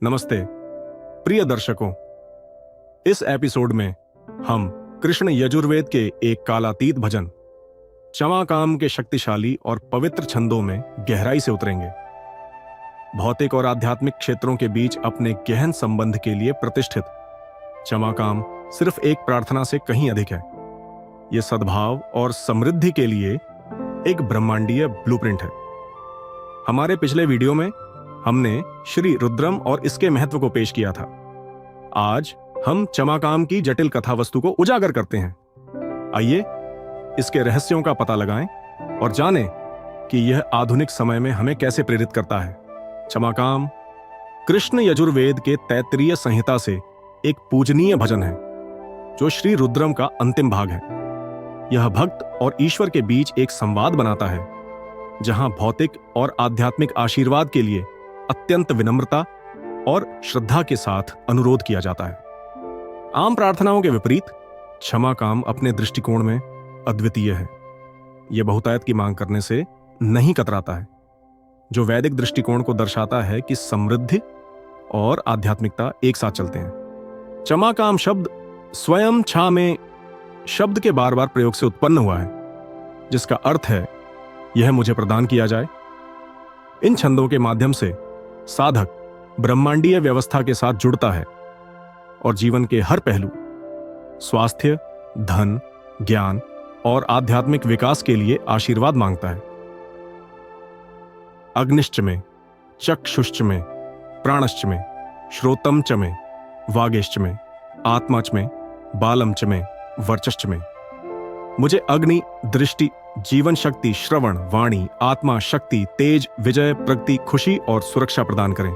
नमस्ते प्रिय दर्शकों, इस एपिसोड में हम कृष्ण यजुर्वेद के एक कालातीत भजन चमाकाम के शक्तिशाली और पवित्र छंदों में गहराई से उतरेंगे। भौतिक और आध्यात्मिक क्षेत्रों के बीच अपने गहन संबंध के लिए प्रतिष्ठित चमाकाम सिर्फ एक प्रार्थना से कहीं अधिक है। यह सद्भाव और समृद्धि के लिए एक ब्रह्मांडीय ब्लूप्रिंट है। हमारे पिछले वीडियो में हमने श्री रुद्रम और इसके महत्व को पेश किया था। आज हम चमाकाम की जटिल कथा वस्तु को उजागर करते हैं। आइए इसके रहस्यों का पता लगाएं और जानें कि यह आधुनिक समय में हमें कैसे प्रेरित करता है। चमाकाम कृष्ण यजुर्वेद के तैत्तिरीय संहिता से एक पूजनीय भजन है जो श्री रुद्रम का अंतिम भाग है। यह भक्त और ईश्वर के बीच एक संवाद बनाता है जहां भौतिक और आध्यात्मिक आशीर्वाद के लिए अत्यंत विनम्रता और श्रद्धा के साथ अनुरोध किया जाता है। आम प्रार्थनाओं के विपरीत क्षमाकाम अपने दृष्टिकोण में अद्वितीय है। यह बहुतायत की मांग करने से नहीं कतराता है, जो वैदिक दृष्टिकोण को दर्शाता है कि समृद्धि और आध्यात्मिकता एक साथ चलते हैं। क्षमाकाम शब्द स्वयं छा में शब्द के बार बार प्रयोग से उत्पन्न हुआ है, जिसका अर्थ है यह मुझे प्रदान किया जाए। इन छंदों के माध्यम से साधक ब्रह्मांडीय व्यवस्था के साथ जुड़ता है और जीवन के हर पहलू स्वास्थ्य, धन, ज्ञान और आध्यात्मिक विकास के लिए आशीर्वाद मांगता है। अग्निश्च में, चक्षुश्च में, प्राणश्च में, श्रोतम च में, वागेश्च में, आत्माच में, बालम च में, वर्चश्च में। मुझे अग्नि, दृष्टि, जीवन शक्ति, श्रवण, वाणी, आत्मा, शक्ति, तेज, विजय, प्रगति, खुशी और सुरक्षा प्रदान करें।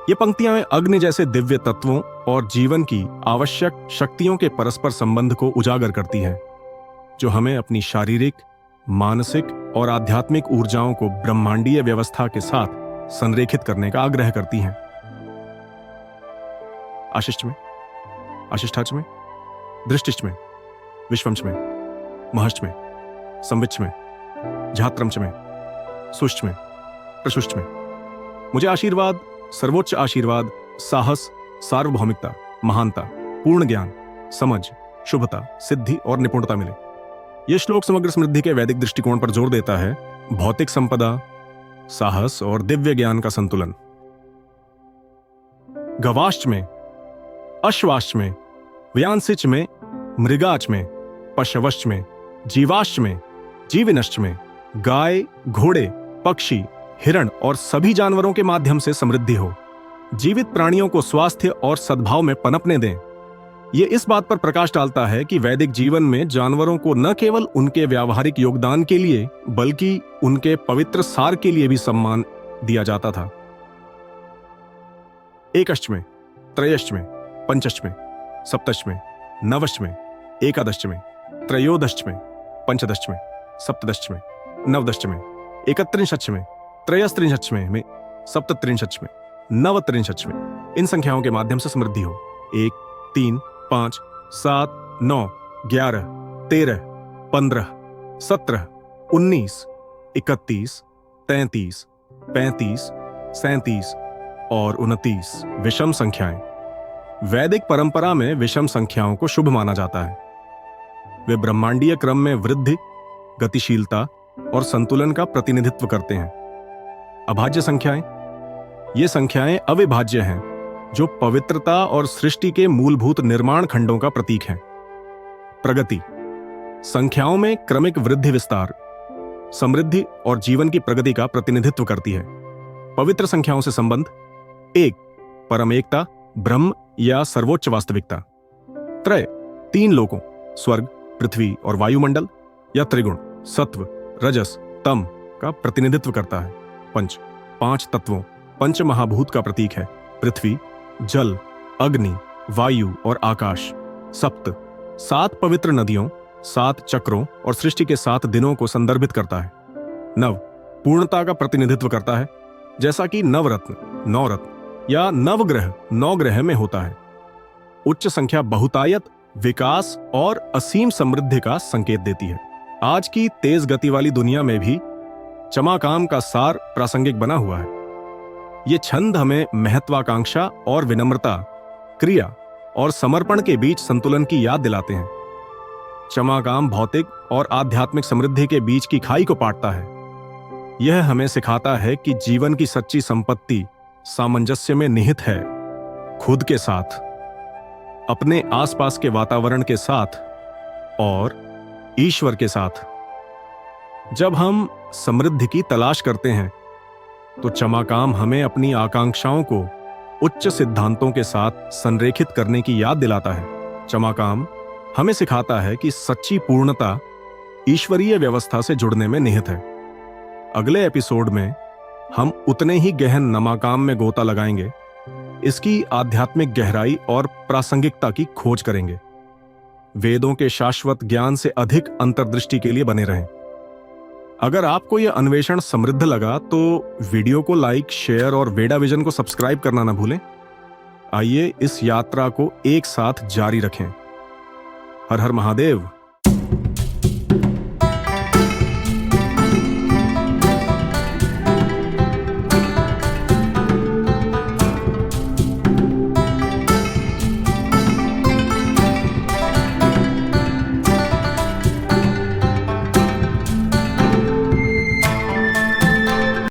ये पंक्तियां अग्नि जैसे दिव्य तत्वों और जीवन की आवश्यक शक्तियों के परस्पर संबंध को उजागर करती हैं, जो हमें अपनी शारीरिक, मानसिक और आध्यात्मिक ऊर्जाओं को ब्रह्मांडीय व्यवस्था के साथ संरेखित करने का आग्रह करती हैं। आशिष्ट में, आशिष्ठाच में, दृष्टिश्च में, विश्वंच में, महश्च में, संविच्च में, झात्रंच में, सुष्च में, प्रशुष्च में। मुझे आशीर्वाद, सर्वोच्च आशीर्वाद, साहस, सार्वभौमिकता, महानता, पूर्ण ज्ञान, समझ, शुभता, सिद्धि और निपुणता मिले। यह श्लोक समग्र समृद्धि के वैदिक दृष्टिकोण पर जोर देता है। भौतिक संपदा, साहस और दिव्य ज्ञान का संतुलन। गवाश्च में, अश्वाश्च में, व्यांसिच में, मृगाच में, पशवश्च में, जीवाश्च में, जीविनश्च में, गाय, घोड़े, पक्षी, हिरण और सभी जानवरों के माध्यम से समृद्धि हो। जीवित प्राणियों को स्वास्थ्य और सद्भाव में पनपने दें। यह इस बात पर प्रकाश डालता है कि वैदिक जीवन में जानवरों को न केवल उनके व्यावहारिक योगदान के लिए बल्कि उनके पवित्र सार के लिए भी सम्मान दिया जाता था। एकश्च में, त्रयश्च में, पंचश्च में, सप्तश्च में, नवश्च में, एकादश्च में, त्रयोदश्च में, पंचदश्च में, सप्तदश्च में, नवदश्च में, एकत्रिंशच्च में, त्रयस्त्रिंशच्च में, सप्तत्रिंशच्च में, नवत्रिंशच्च में। इन संख्याओं के माध्यम से समृद्धि हो। 1, 3, 5, 7, 9, 11, 13, 15, 17, 19, 31, 33, 35, 37 और 29 विषम संख्याएं। वैदिक परंपरा में विषम संख्याओं को शुभ माना जाता है। वे ब्रह्मांडीय क्रम में वृद्धि, गतिशीलता और संतुलन का प्रतिनिधित्व करते हैं। अभाज्य संख्याएं, ये संख्याएं अविभाज्य हैं, जो पवित्रता और सृष्टि के मूलभूत निर्माण खंडों का प्रतीक हैं। प्रगति, संख्याओं में क्रमिक वृद्धि, विस्तार, समृद्धि और जीवन की प्रगति का प्रतिनिधित्व करती है। पवित्र संख्याओं से संबंध: 1, परम एकता, ब्रह्म या सर्वोच्च वास्तविकता। त्रय, 3 लोकों, स्वर्ग, पृथ्वी और वायुमंडल या त्रिगुण, सत्व, रजस, तम का प्रतिनिधित्व करता है। पंच, 5 तत्वों, पंच महाभूत का प्रतीक है। पृथ्वी, जल, अग्नि, वायु और आकाश। सप्त, 7 पवित्र नदियों, 7 चक्रों और सृष्टि के 7 दिनों को संदर्भित करता है। नव, पूर्णता का प्रतिनिधित्व करता है, जैसा कि नवरत्न, 9 रत्न या नवग्रह 9 ग्रह में होता है। उच्च संख्या बहुतायत, विकास और असीम समृद्धि का संकेत देती है। आज की तेज गति वाली दुनिया में भी चमाकाम का सार प्रासंगिक बना हुआ है। ये छंद हमें महत्वाकांक्षा और विनम्रता, क्रिया और समर्पण के बीच संतुलन की याद दिलाते हैं। क्षमाकाम भौतिक और आध्यात्मिक समृद्धि के बीच की खाई को पाटता है। यह हमें सिखाता है कि जीवन की सच्ची संपत्ति सामंजस्य में निहित है, खुद के साथ, अपने आसपास के वातावरण के साथ और ईश्वर के साथ। जब हम समृद्धि की तलाश करते हैं तो क्षमाकाम हमें अपनी आकांक्षाओं को उच्च सिद्धांतों के साथ संरेखित करने की याद दिलाता है। क्षमाकाम हमें सिखाता है कि सच्ची पूर्णता ईश्वरीय व्यवस्था से जुड़ने में निहित है। अगले एपिसोड में हम उतने ही गहन नमाकाम में गोता लगाएंगे, इसकी आध्यात्मिक गहराई और प्रासंगिकता की खोज करेंगे। वेदों के शाश्वत ज्ञान से अधिक अंतर्दृष्टि के लिए बने रहें। अगर आपको यह अन्वेषण समृद्ध लगा तो वीडियो को लाइक, शेयर और वेदा विजन को सब्सक्राइब करना ना भूलें। आइए इस यात्रा को एक साथ जारी रखें। हर हर महादेव।